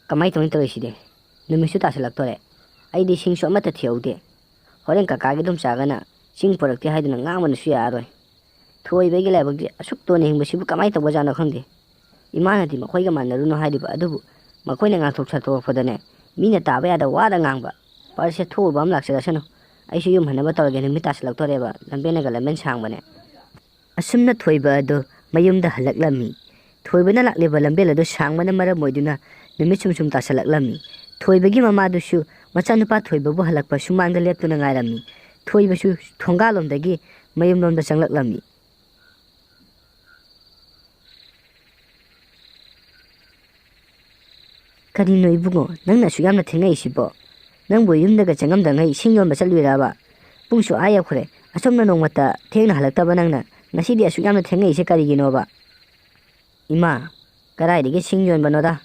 Kamay tawin tawisi de. Numisu tasilagtore. Ay di sing so amata thiyaude. Horen kakagi dum sagana sing porakti haiduna ngamana su yaroi. Thoi begi labagdi asuk to ne hingbasibu kamay tawajana khangde. Imana di makhoi ga manaruno haidiba adubu makhoi na ngang thok thok fodane mina taba ya da wada ngangba. Parse thoi bam laksada sano. Aisu yum hanaba tawage numi tasilagtore ba lambena ga lamben sangbane. Asumna thoi ba do mayumda halaklami. Thoi bana lakle ba lambela do sangmana mara moiduna numi sum tasilaglammi. Thoi bagi mama dusu machanupa thoi babu halakpa sumangda leptuna ngairami. Thoi basu thongalom dagi mayum lomda changlaklammi. Karino ibungo nangna su yamna thengai sibo. Nangbo yumdaga changamda ngai singyom ba chalwiraba. Pungsu aya khore asomna nongmata thengna halaktaba nangna ngasidi asu yamna thengai se karigino ba. Ima karai dige singyon banoda.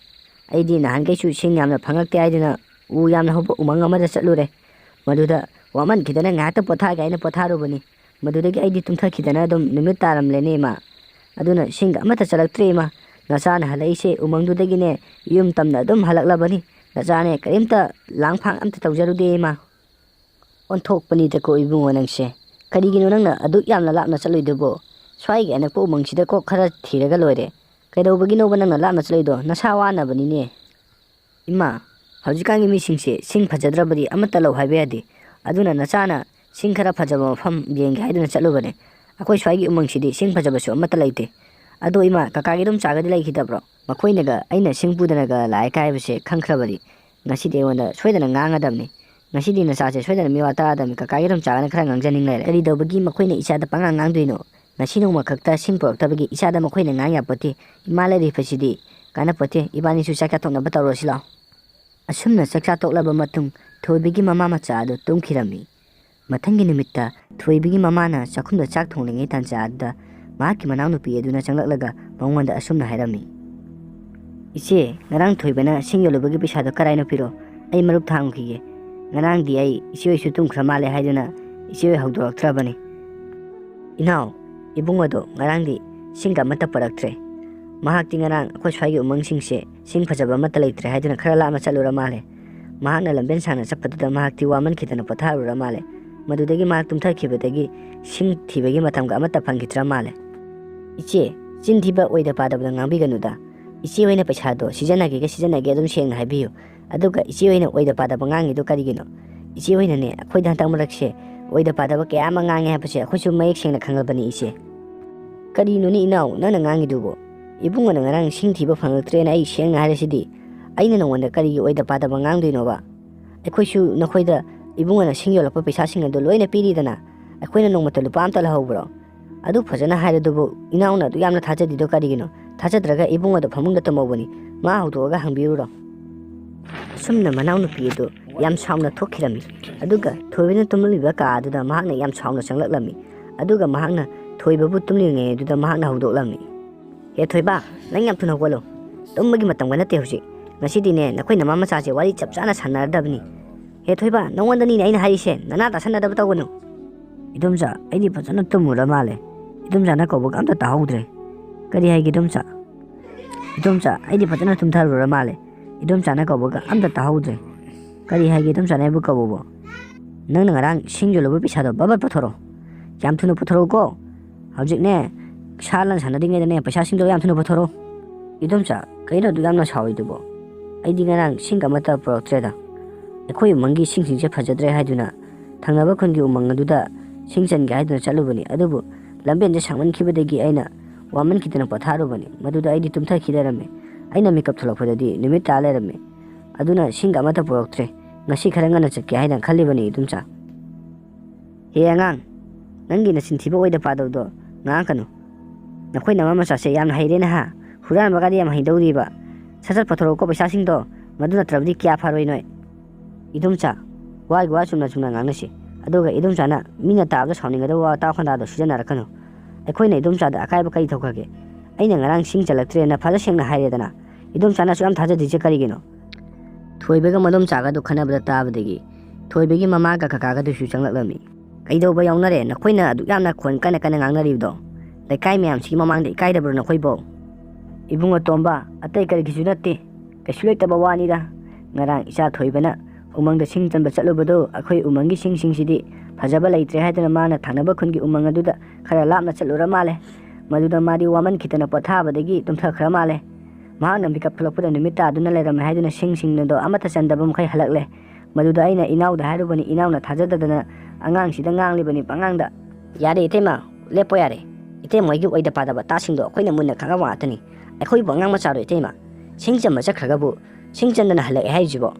Aidi nahan kaisu sing yamna phangakte aidina u yamna hobo umang amada chatlure. Maduda waman khidana ngata potha gaina potharo bani. Maduda gi aidi tumtha khidana dum nimit taram lene ma. Aduna sing amata chalaktre ma. Nasana halaise umangdudagi ne yum tamna dum halaklabani. Nasane karimta langphang amta tawjarude ma. Onthok pani ta ko ibungo nangse. Karigino nangna adu yamna lapna challoidubo. Swai ga nakpo umangsida ko khara thiraga loire. Kaidawbagi no banang lapna chaloido nasa wana banine. Ima haujikangi misingse sing phajadrabadi amata law haibe ade. Aduna nasana sing khara phajaba mafam yengge haiduna chalubane. Akoi swaigi umangsidi sing phajabasu amata laite. Ado ima kakagi dum chagadi laikhidabro. Makhoinaga aina sing pudanaga lai kaibase khangkhrabadi. Ngasidi wanda soidana ngangadamni. Ngasidi nasase soidana miwa taradami kakagi dum chagana khara ngangjaning laire. Karidawbagi makhoina isada pangang ngangduino. Nasino makakta sing poraktabagi isada makhoina ngangya poti. Imalari fasidi kana poti ibani su sakya tokna bataro sila. Asumna saksa toklaba matung thoibigi mama macha ado tumkhirami. Mathangi nimitta thoibigi mamana chakhumda chak thonglingai tancha adda mahaki manau nupi aduna changlaklaga mangwanda asumna hairami. Iche ngarang thoibana singyolubagi pisado karaino piro ai marup thangkhige. Ngarang di ai iche su tumkhra male haiduna iche hawdoraktrabani. Inau ibungado ngarang di singga mata paraktre. Mahak tingarang akoi swagi umang singse sing phajaba mata leitre haiduna khara lama chalura male. Mahakna lamben sana chappaduda mahak ti waman khitana potharura male. Madudagi mahak tumtha khibadagi sing thibagi matamga amata phangitra male. Iche chin thiba oida padabda ngangbiganuda. Iche oina paisado sijanage adum sengna haibiyo. Aduga iche oina oida padaba ngangido karigino. Iche oina ne akhoida hantangmarakse oida padaba kaya ama ngange hapase akhoisu mayek sengna khangalbani iche. Karino ni inau nana ngangidubo. Ibungana ngarang sing thiba phangaktrena ai sengna haresidi. Aina nongwanda karigi oida padaba ngangduino Akhoisu nakhoida ibungana singyolakpa paisa singado loina piridana. Akhoina nongmata lupa amta lahawbro. Adu phajana hairedubo inauna adu yamna thajadido karigino. Thajadraga ibungado phamungda tamawbani. Ma hawdoga hangbiruro. Sumna manau nupi adu yam sauna thokhirami. Aduga thoibina tumliba ka aduda mahakna yam sauna changlaklami. Aduga mahakna thoibabu tumlinge aduda mahakna hawdoklami. He thoiba nang yam thuna hawalo. Tummagi matamga nate hausi. Ngasidine nakhoi nama machache wari chapchana sannaradabni. He thoiba nongwandani ne aina harise nana tasanadaba tawganu. Idumja aidi phajana tumura male. Idumja na kobuk amta tahawdre. Kari haigi idumja. Idumja aidi phajana tumtharura male. Idumja na kobuk amta tahawdre. Kari haigi idumja na ibu kobobo. Nang ngarang singjolobu pisado babat pathoro. Yam thuna pathoro ko. Haujik ne shalan sanadingai ne paisa singdo yam thuna pathoro. Idumja kaino du yamna sawidubo. Aidi ngarang singa mata protreda. Akoi mangi singje phajadre haiduna. Thangnaba khongi umang aduda singchan ga haiduna chalubani adubu lamben je sangman khibadagi aina waman kitana patharubani maduda aidi tumtha khidarame aina makeup tholakhodadi nimit talerame aduna singa mata poroktre ngasi kharanga na chakya haina khalibani idumcha he angang nangi na sinthiba oida padawdo nga kanu nakhoi nama masa se yam hairena ha huran bagadi yam haidawriba sasat pathoro ko paisa singdo maduna trabdi kya pharoi noi idumcha wai gwa chumna ngangnasi aduga idumchana mina taabda sawningada wa ta khondado sijanarakhanu aikhoina idumchada akaiba kai thokage aina ngarang sing chalaktrena phaja sengna hairedana idumchana suyam thaja dije karigino thoibega madum chaga du khanabda taabdegi thoibegi mamaga kakaga du changlaklami kaidoba yawnare nakhoina adu yamna khon kana ngangnaribdo laikai myam si mamangda ikaidabro nakhoibo ibunga tomba atai kari kisu natte ꯀꯩꯁꯨ ꯂꯩꯇꯕ ꯋꯥꯅꯤꯗ ꯉꯔꯥꯡ ꯏꯆꯥ ꯊꯣꯏꯕꯅ ꯎꯃꯪꯗ ꯁꯤꯡ ꯆꯟꯕ ꯆꯠꯂꯨꯕꯗꯣ ꯑꯩꯈꯣꯏ ꯎꯃꯪꯒꯤ ꯁꯤꯡꯁꯤꯡꯁꯤꯗꯤ ꯐꯖꯕ ꯂꯩꯇ꯭ꯔꯦ ꯍꯥꯏꯗꯅ ꯃꯥꯅ ꯊꯪꯅꯕ ꯈꯨꯟꯒꯤ ꯎꯃꯪ ꯑꯗꯨꯗ ꯈꯔ ꯂꯥꯞꯅ ꯆꯠꯂꯨꯔ ꯃꯥꯜꯂꯦ ꯃꯗꯨꯗ ꯃꯥꯗꯤ ꯋꯥꯃꯟꯈꯤꯗꯅ ꯄꯣꯊꯥꯕꯗꯒꯤ ꯇꯨꯝꯊꯈ꯭ꯔ ꯃꯥꯜꯂꯦ ꯃꯍꯥꯛꯅ ꯃꯤꯀꯞ ꯊꯣꯛꯂꯛꯄꯗ ꯅꯨꯃꯤꯠ ꯇꯥꯗꯨꯅ ꯂꯩꯔꯝꯃꯦ ꯍꯥꯏꯗꯨꯅ ꯁꯤꯡꯗꯣ ꯑꯃꯠꯇ ꯆꯟꯗꯕ ꯃꯈꯩ ꯍꯜꯂꯛꯂꯦ ꯃꯗꯨꯗ ꯑꯩꯅ ꯏꯅꯥꯎꯗ ꯍꯥꯏꯔꯨꯕꯅꯤ ꯏꯅꯥꯎꯅ ꯊꯥꯖꯗꯗꯅ ꯑꯉꯥꯡꯁꯤꯗ ꯉꯥꯡꯂꯤꯕꯅꯤ ꯄꯉꯥꯡꯗ ꯌꯥꯔꯦ ꯏꯇꯩꯃ ꯂꯦꯞꯄꯣ ꯌꯥꯔꯦ ꯏꯇꯩꯃꯣꯏꯒꯤ ꯑꯣꯏꯗ ꯄꯥꯗꯕ ꯇꯥꯁꯤꯡꯗꯣ ꯑꯩꯈꯣꯏꯅ ꯃꯨꯟꯅ ꯈꯪꯉꯕ ꯉꯥꯛꯇꯅꯤ ꯑꯩꯈꯣꯏꯕꯨ ꯑꯉꯥꯡ ꯃꯆꯥꯔꯣ ꯏꯇꯩꯃ ꯁꯤꯡ ꯆꯟꯕ ꯆꯠꯈ꯭ꯔꯒꯕꯨ ꯁꯤꯡ ꯆꯟꯗꯅ ꯍꯜꯂꯛꯑꯦ ꯍꯥꯏꯔꯤꯁꯤꯕꯣ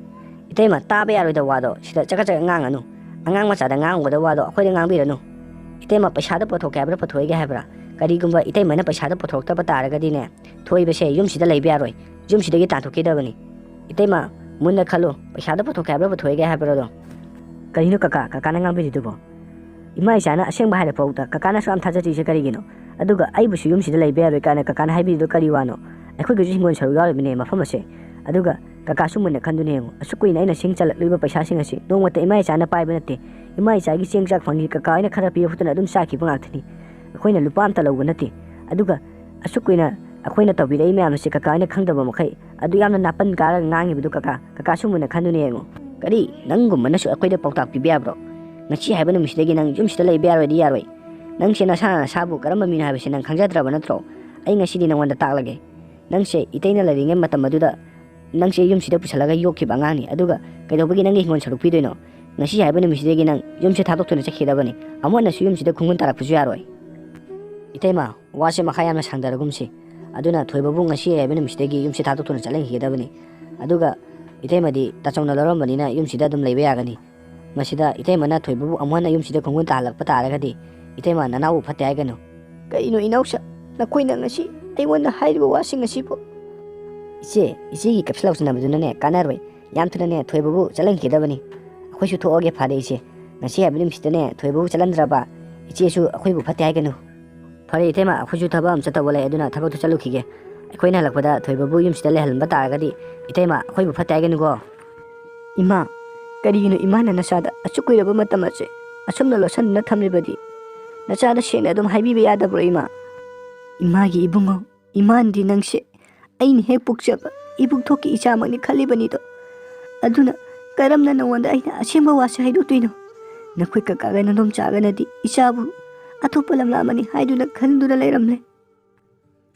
ꯏꯇꯩꯃ ꯇꯥꯕ ꯌꯥꯔꯣꯏꯗꯕ ꯋꯥꯗꯣ ꯁꯤꯗ ꯆꯒꯠ ꯆꯒꯠ ꯉꯥꯡꯉꯅꯨ ꯑꯉꯥꯡ ꯃꯆꯥꯗ ꯉꯥꯡꯒꯗꯕ ꯋꯥꯗꯣ ꯑꯩꯈꯣꯏꯗ ꯉꯥꯡꯕꯤꯔꯅꯨ ꯏꯇꯩꯃ ꯄꯩꯁꯥꯗ ꯄꯨꯊꯣꯛꯀꯦ ꯍꯥꯏꯕ꯭ꯔꯥ ꯄꯨꯊꯣꯛꯑꯒꯦ ꯍꯥꯏꯕ꯭ꯔꯥ ꯀꯔꯤꯒꯨꯝꯕ ꯏꯇꯩꯃꯅ ꯄꯩꯁꯥꯗ ꯄꯨꯊꯣꯛꯇꯕ ꯇꯥꯔꯒꯗꯤꯅꯦ ꯊꯣꯏꯕꯁꯦ ꯌꯨꯝꯁꯤꯗ ꯂꯩꯕ ꯌꯥꯔꯣꯏ ꯌꯨꯝꯁꯤꯗꯒꯤ ꯇꯥꯟꯊꯣꯛꯈꯤꯗꯕꯅꯤ ꯏꯇꯩꯃ ꯃꯨꯟꯅ ꯈꯜꯂꯨ ꯄꯩꯁꯥꯗ ꯄꯨꯊꯣꯛꯀꯦ ꯍꯥꯏꯕ꯭ꯔꯥ ꯄꯨꯊꯣꯛꯑꯒꯦ ꯍꯥꯏꯕ꯭ꯔꯥꯗꯣ ꯀꯔꯤꯅꯣ ꯀꯀꯥꯅ ꯉꯥꯡꯕꯤꯔꯤꯗꯨꯕꯣ ꯏꯃꯥ ꯏꯆꯥꯅ ꯑꯁꯦꯡꯕ ꯍꯥꯏꯔꯐꯥꯎꯗ ꯀꯀꯥꯅꯁꯨ ꯌꯥꯝ ꯊꯥꯖꯗ꯭ꯔꯤꯁꯦ ꯀꯔꯤꯒꯤꯅꯣ ꯑꯗꯨꯒ ꯑꯩꯕꯨꯁꯨ ꯌꯨꯝꯁꯤꯗ ꯂꯩꯕ ꯌꯥꯔꯣꯏ ꯀꯥꯏꯅ ꯀꯀꯥꯅ ꯍꯥꯏꯕꯤꯔꯤꯗꯣ ꯀꯔꯤ ꯋꯥꯅꯣ ꯑꯩꯈꯣꯏꯒꯤꯁꯨ ꯍꯤꯡꯒꯣꯜ ꯁꯔꯨꯛ ꯌꯥꯎꯔꯤꯕꯅꯦ ꯃꯐꯝ ꯑꯁꯦ ꯑꯗꯨꯒ ꯀꯀꯥꯁꯨ ꯃꯨꯟꯅ ꯈꯟꯗꯨꯅ ꯌꯦꯡꯉꯨ ꯑꯁꯨꯛ ꯀꯨꯏꯅ ꯑꯩꯅ ꯁꯤꯡ ꯆꯜꯂꯛꯂꯤꯕ ꯄꯩꯁꯥꯁꯤꯡ ꯑꯁꯤ ꯅꯣꯡꯃꯇ ꯏꯃꯥ ꯏꯆꯥꯅ ꯄꯥꯏꯕ ꯅꯠꯇꯦ ꯏꯃꯥ ꯏꯆꯥꯒꯤ ꯆꯦꯡ ꯆꯥꯛ ꯐꯪꯉꯤ ꯀꯀꯥ ꯑꯣꯏꯅ ꯈꯔ ꯄꯤꯔꯛꯇꯅ ꯑꯗꯨꯝ ꯆꯥꯈꯤꯕ ꯉꯥꯛꯇꯅꯤ ꯑꯩꯈꯣꯏꯅ ꯂꯨꯄꯥ ꯑꯝꯇ ꯂꯧꯕ ꯅꯠꯇꯦ ꯑꯗꯨꯒ ꯑꯁꯨꯛ ꯀꯨꯏꯅ ꯑꯩꯈꯣꯏꯅ ꯇꯧꯕꯤꯔꯛꯏ ꯃꯌꯥꯝ ꯑꯁꯤ ꯀꯀꯥ ꯑꯣꯏꯅ ꯈꯪꯗꯕ ꯃꯈꯩ ꯑꯗꯨ ꯌꯥꯝꯅ ꯅꯥꯄꯟ ꯀꯥꯔꯒ ꯉꯥꯡꯉꯤꯕꯗꯨ ꯀꯀꯥꯁꯨ ꯃꯨꯟꯅ ꯈꯟꯗꯨꯅ ꯌꯦꯡꯉꯨ ꯀꯔꯤ ꯅꯪꯒꯨꯝꯕꯅꯁꯨ ꯑꯩꯈꯣꯏꯗ ꯄꯥꯎꯇꯥꯛ ꯄꯤꯕ ꯌꯥꯕ꯭ꯔꯣ ꯉꯁꯤ ꯍꯥꯏꯕ ꯅꯨꯃꯤꯠꯁꯤꯗꯒꯤ ꯅꯪ ꯌꯨꯝꯁꯤꯗ ꯂꯩꯕ ꯌꯥꯔꯣꯏꯗꯤ ꯌꯥꯔꯣꯏ ꯅꯪꯁꯦ ꯅꯁꯥꯅ ꯅꯁꯥꯕꯨ ꯀꯔꯝꯕ ꯃꯤꯅꯣ ꯍꯥꯏꯕꯁꯤ ꯅꯪ ꯈꯪꯖꯗ꯭ꯔꯕ ꯅꯠꯇ꯭ꯔꯣ ꯑꯩ ꯉꯁꯤꯗꯤ ꯅꯪꯉꯣꯟꯗ ꯇꯥꯛꯂꯒꯦ ꯅꯪꯁꯦ ꯏꯇꯩꯅ ꯂꯩꯔꯤꯉꯩ ꯃꯇꯝ ꯑꯗꯨꯗ ꯅꯪꯁꯦ ꯌꯨꯝꯁꯤꯗ ꯄꯨꯁꯜꯂꯒ ꯌꯣꯛꯈꯤꯕ ꯑꯉꯥꯡꯅꯤ ꯑꯗꯨꯒ ꯀꯩꯗꯧꯕꯒꯤ ꯅꯪꯒꯤ ꯍꯤꯡꯒꯣꯜ ꯁꯔꯨꯛ ꯄꯤꯗꯣꯏꯅꯣ ꯉꯁꯤ ꯍꯥꯏꯕ ꯅꯨꯃꯤꯠꯁꯤꯗꯒꯤ ꯅꯪ ꯌꯨꯝꯁꯦ ꯊꯥꯗꯣꯛꯇꯨꯅ ꯆꯠꯈꯤꯗꯕꯅꯤ ꯑꯃꯨꯛꯅꯁꯨ ꯌꯨꯝꯁꯤꯗ ꯈꯨꯡꯒꯨꯟ ꯇꯥꯔꯛꯄꯁꯨ ꯌꯥꯔꯣꯏ ꯏꯇꯩꯃ ꯋꯥꯁꯦ ꯃꯈꯥ ꯌꯥꯝꯅ ꯁꯥꯡꯗꯔꯒꯨꯝꯁꯤ ꯑꯗꯨꯅ ꯊꯣꯏꯕꯕꯨ ꯉꯁꯤ ꯍꯥꯏꯕ ꯅꯨꯃꯤꯠꯁꯤꯗꯒꯤ ꯌꯨꯝꯁꯦ ꯊꯥꯗꯣꯛꯇꯨꯅ ꯆꯠꯍꯟꯈꯤꯒꯗꯕꯅꯤ ꯑꯗꯨꯒ ꯏꯇꯩꯃꯗꯤ ꯇꯥꯆꯧꯅ ꯂꯧꯔꯝꯕꯅꯤꯅ ꯌꯨꯝꯁꯤꯗ ꯑꯗꯨꯝ ꯂꯩꯕ ꯌꯥꯒꯅꯤ ꯃꯁꯤꯗ ꯏꯇꯩꯃꯅ ꯊꯣꯏꯕꯕꯨ ꯑꯃꯨꯛ ꯍꯟꯅ ꯌꯨꯝꯁꯤꯗ ꯈꯨꯡꯒꯨꯟ ꯇꯥꯍꯜꯂꯛꯄ ꯇꯥꯔꯒꯗꯤ ꯏꯇꯩꯃ ꯅꯅꯥꯎꯕꯨ ꯐꯠꯇꯦ ꯍꯥꯏꯒꯅꯨ ꯀꯩꯅꯣ ꯏꯅꯥꯎꯆꯥ ꯅꯈꯣꯏꯅ ꯉꯁꯤ ꯑꯩꯉꯣꯟꯗ ꯍꯥꯏꯔꯤꯕ ꯋꯥꯁꯤꯡ ꯑꯁꯤꯕꯨ ꯏꯆꯦꯒꯤ ꯀꯞꯁꯤꯜ ꯂꯥꯎꯁꯤꯟꯅꯕꯗꯨꯅꯅꯦ ꯀꯥꯟꯅꯔꯣꯏ ꯌꯥꯝ ꯊꯨꯅꯅꯦ ꯊꯣꯏꯕꯕꯨ ꯆꯠꯍꯟꯈꯤꯒꯗꯕꯅꯤ ꯑꯩꯈꯣꯏꯁꯨ ꯊꯣꯛꯑꯒꯦ ꯐꯔꯦ ꯏꯆꯦ ꯉꯁꯤ ꯍꯥꯏꯕ ꯅꯨꯃꯤꯠꯁꯤꯗꯅꯦ ꯊꯣꯏꯕꯕꯨ ꯆꯠꯍꯟꯗ꯭ꯔꯕ ꯏꯆꯦꯁꯨ ꯑꯩꯈꯣꯏꯕꯨ ꯐꯠꯇꯦ ꯍꯥꯏꯒꯅꯨ ꯐꯔꯦ ꯏꯇꯩꯃ ꯑꯩꯈꯣꯏꯁꯨ ꯊꯕꯛ ꯑꯃ ꯆꯠꯇꯧꯕ ꯂꯩ ꯑꯗꯨꯅ ꯊꯕꯛꯇꯨ ꯆꯠꯂꯨꯈꯤꯒꯦ ꯑꯩꯈꯣꯏꯅ ꯍꯜꯂꯛꯄꯗ ꯊꯣꯏꯕꯕꯨ ꯌꯨꯝꯁꯤꯗ ꯂꯩꯍꯜꯂꯝꯕ ꯇꯥꯔꯒꯗꯤ ꯏꯇꯩꯃ ꯑꯩꯈꯣꯏꯕꯨ ꯐꯠꯇꯦ ꯍꯥꯏꯒꯅꯨꯀꯣ ꯏꯃꯥ ꯀꯔꯤꯒꯤꯅꯣ ꯏꯃꯥꯅ ꯅꯆꯥꯗ ꯑꯁꯨꯛ ꯀꯨꯏꯔꯕ ꯃꯇꯝ ꯑꯁꯦ ꯑꯁꯨꯝꯅ ꯂꯣꯠꯁꯤꯟꯗꯨꯅ ꯊꯝꯂꯤꯕꯗꯤ ꯅꯆꯥꯗ ꯁꯦꯡꯅ ꯑꯗꯨꯝ ꯍꯥꯏꯕꯤꯕ ꯌꯥꯗꯕ꯭ꯔꯣ ꯏꯃꯥꯒꯤ ꯏꯕꯨꯡꯉꯣ ꯏꯃꯥꯟꯗꯤ ꯅꯪꯁꯦ ꯑꯩꯅ ꯍꯦꯛ ꯄꯣꯛꯆꯕ ꯏꯕꯨꯡꯊꯣꯛꯀꯤ ꯏꯆꯥꯃꯛꯅꯤ ꯈꯜꯂꯤꯕꯅꯤꯗꯣ ꯑꯗꯨꯅ ꯀꯔꯝꯅ ꯅꯉꯣꯟꯗ ꯑꯩꯅ ꯑꯁꯦꯡꯕ ꯋꯥꯁꯦ ꯍꯥꯏꯗꯣꯛꯇꯣꯏꯅꯣ ꯅꯈꯣꯏ ꯀꯀꯥꯒ ꯅꯗꯣꯝꯆꯥꯒꯅꯗꯤ ꯏꯆꯥꯕꯨ ꯑꯇꯣꯞꯄ ꯂꯝꯂꯥꯃꯅꯤ ꯍꯥꯏꯗꯨꯅ ꯈꯟꯗꯨꯅ ꯂꯩꯔꯝꯂꯦ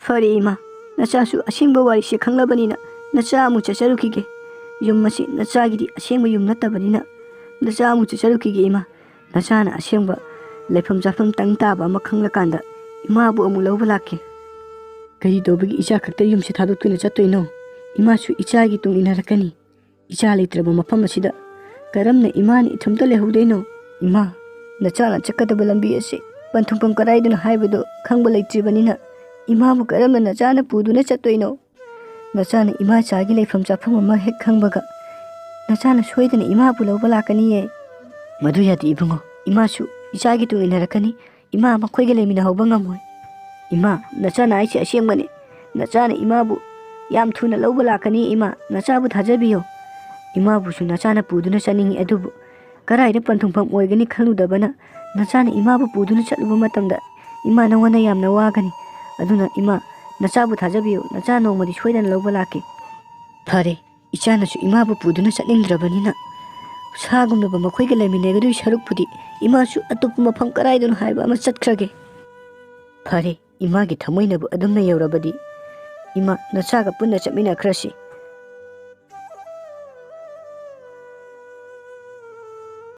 ꯐꯔꯦ ꯏꯃꯥ ꯅꯆꯥꯁꯨ ꯑꯁꯦꯡꯕ ꯋꯥꯔꯤꯁꯦ ꯈꯪꯂꯕꯅꯤꯅ ꯅꯆꯥ ꯑꯃꯨꯛ ꯆꯠꯆꯔꯨꯈꯤꯒꯦ ꯌꯨꯝ ꯑꯁꯤ ꯅꯆꯥꯒꯤꯗꯤ ꯑꯁꯦꯡꯕ ꯌꯨꯝ ꯅꯠꯇꯕꯅꯤꯅ ꯅꯆꯥ ꯑꯃꯨꯛ ꯆꯠꯆꯔꯨꯈꯤꯒꯦ ꯏꯃꯥ ꯅꯆꯥꯅ ꯑꯁꯦꯡꯕ ꯂꯩꯐꯝ ꯆꯥꯐꯝ ꯇꯪ ꯇꯥꯕ ꯑꯃ ꯈꯪꯂꯀꯥꯟꯗ ꯏꯃꯥꯕꯨ ꯑꯃꯨꯛ ꯂꯧꯕ ꯂꯥꯛꯀꯦ ꯀꯔꯤ ꯇꯧꯕꯒꯤ ꯏꯆꯥ ꯈꯛꯇ ꯌꯨꯝꯁꯦ ꯊꯥꯗꯣꯛꯇꯨꯅ ꯆꯠꯇꯣꯏꯅꯣ ꯏꯃꯥꯁꯨ ꯏꯆꯥꯒꯤ ꯇꯨꯡ ꯏꯟꯅꯔꯛꯀꯅꯤ ꯏꯆꯥ ꯂꯩꯇ꯭ꯔꯕ ꯃꯐꯝ ꯑꯁꯤꯗ ꯀꯔꯝꯅ ꯏꯃꯥꯅ ꯏꯊꯨꯝꯇ ꯂꯩꯍꯧꯗꯣꯏꯅꯣ ꯏꯃꯥ ꯅꯆꯥꯅ ꯆꯠꯀꯗꯕ ꯂꯝꯕꯤ ꯑꯁꯤ ꯄꯟꯊꯨꯡꯐꯝ ꯀꯗꯥꯏꯗꯅꯣ ꯍꯥꯏꯕꯗꯣ ꯈꯪꯕ ꯂꯩꯇ꯭ꯔꯤꯕꯅꯤꯅ ꯏꯃꯥꯕꯨ ꯀꯔꯝꯅ ꯅꯆꯥꯅ ꯄꯨꯗꯨꯅ ꯆꯠꯇꯣꯏꯅꯣ ꯅꯆꯥꯅ ꯏꯃꯥꯆꯥꯒꯤ ꯂꯩꯐꯝ ꯆꯥꯐꯝ ꯑꯃ ꯍꯦꯛ ꯈꯪꯕꯒ ꯅꯆꯥꯅ ꯁꯣꯏꯗꯅ ꯏꯃꯥꯕꯨ ꯂꯧꯕ ꯂꯥꯛꯀꯅꯤꯌꯦ ꯃꯗꯨ ꯌꯥꯗꯦ ꯏꯕꯨꯡꯉꯣ ꯏꯃꯥꯁꯨ ꯏꯆꯥꯒꯤ ꯇꯨꯡ ꯏꯟꯅꯔꯛꯀꯅꯤ ꯏꯃꯥ ꯃꯈꯣꯏꯒ ꯂꯩꯃꯤꯟꯅꯍꯧꯕ ꯉꯝꯃꯣꯏ ꯏꯃꯥ ꯅꯆꯥꯅ ꯍꯥꯏꯁꯦ ꯑꯁꯦꯡꯕꯅꯤ ꯅꯆꯥꯅ ꯏꯃꯥꯕꯨ ꯌꯥꯝ ꯊꯨꯅ ꯂꯧꯕ ꯂꯥꯛꯀꯅꯤ ꯏꯃꯥ ꯅꯆꯥꯕꯨ ꯊꯥꯖꯕꯤꯌꯣ ꯏꯃꯥꯕꯨꯁꯨ ꯅꯆꯥꯅ ꯄꯨꯗꯨꯅ ꯆꯠꯅꯤꯡꯉꯤ ꯑꯗꯨꯕꯨ ꯀꯔꯥꯏꯗ ꯄꯟꯊꯨꯡꯐꯝ ꯑꯣꯏꯒꯅꯤ ꯈꯜꯂꯨꯗꯕꯅ ꯅꯆꯥꯅ ꯏꯃꯥꯕꯨ ꯄꯨꯗꯨꯅ ꯆꯠꯂꯨꯕ ꯃꯇꯝꯗ ꯏꯃꯥ ꯅꯉꯣꯟꯗ ꯌꯥꯝꯅ ꯋꯥꯒꯅꯤ ꯑꯗꯨꯅ ꯏꯃꯥ ꯅꯆꯥꯕꯨ ꯊꯥꯖꯕꯤꯌꯨ ꯅꯆꯥ ꯅꯣꯡꯃꯗꯤ ꯁꯣꯏꯗꯅ ꯂꯧꯕ ꯂꯥꯛꯀꯦ ꯐꯔꯦ ꯏꯆꯥꯅꯁꯨ ꯏꯃꯥꯕꯨ ꯄꯨꯗꯨꯅ ꯆꯠꯅꯤꯡꯗ꯭ꯔꯕꯅꯤꯅ ꯁꯥꯒꯨꯝꯂꯕ ꯃꯈꯣꯏꯒ ꯂꯩꯃꯤꯟꯅꯒꯗꯣꯏ ꯁꯔꯨꯛꯄꯨꯗꯤ ꯏꯃꯥꯁꯨ ꯑꯇꯣꯞꯄ ꯃꯐꯝ ꯀꯔꯥꯏꯗꯅꯣ ꯍꯥꯏꯕ ꯑꯃ ꯆꯠꯈ꯭ꯔꯒꯦ ꯐꯔꯦ ꯏꯃꯥꯒꯤ ꯊꯃꯣꯏꯅꯕꯨ ꯑꯗꯨꯝꯅ ꯌꯧꯔꯕꯗꯤ ꯏꯃꯥ ꯅꯆꯥꯒ ꯄꯨꯟꯅ ꯆꯠꯃꯤꯟꯅꯈ꯭ꯔꯁꯤ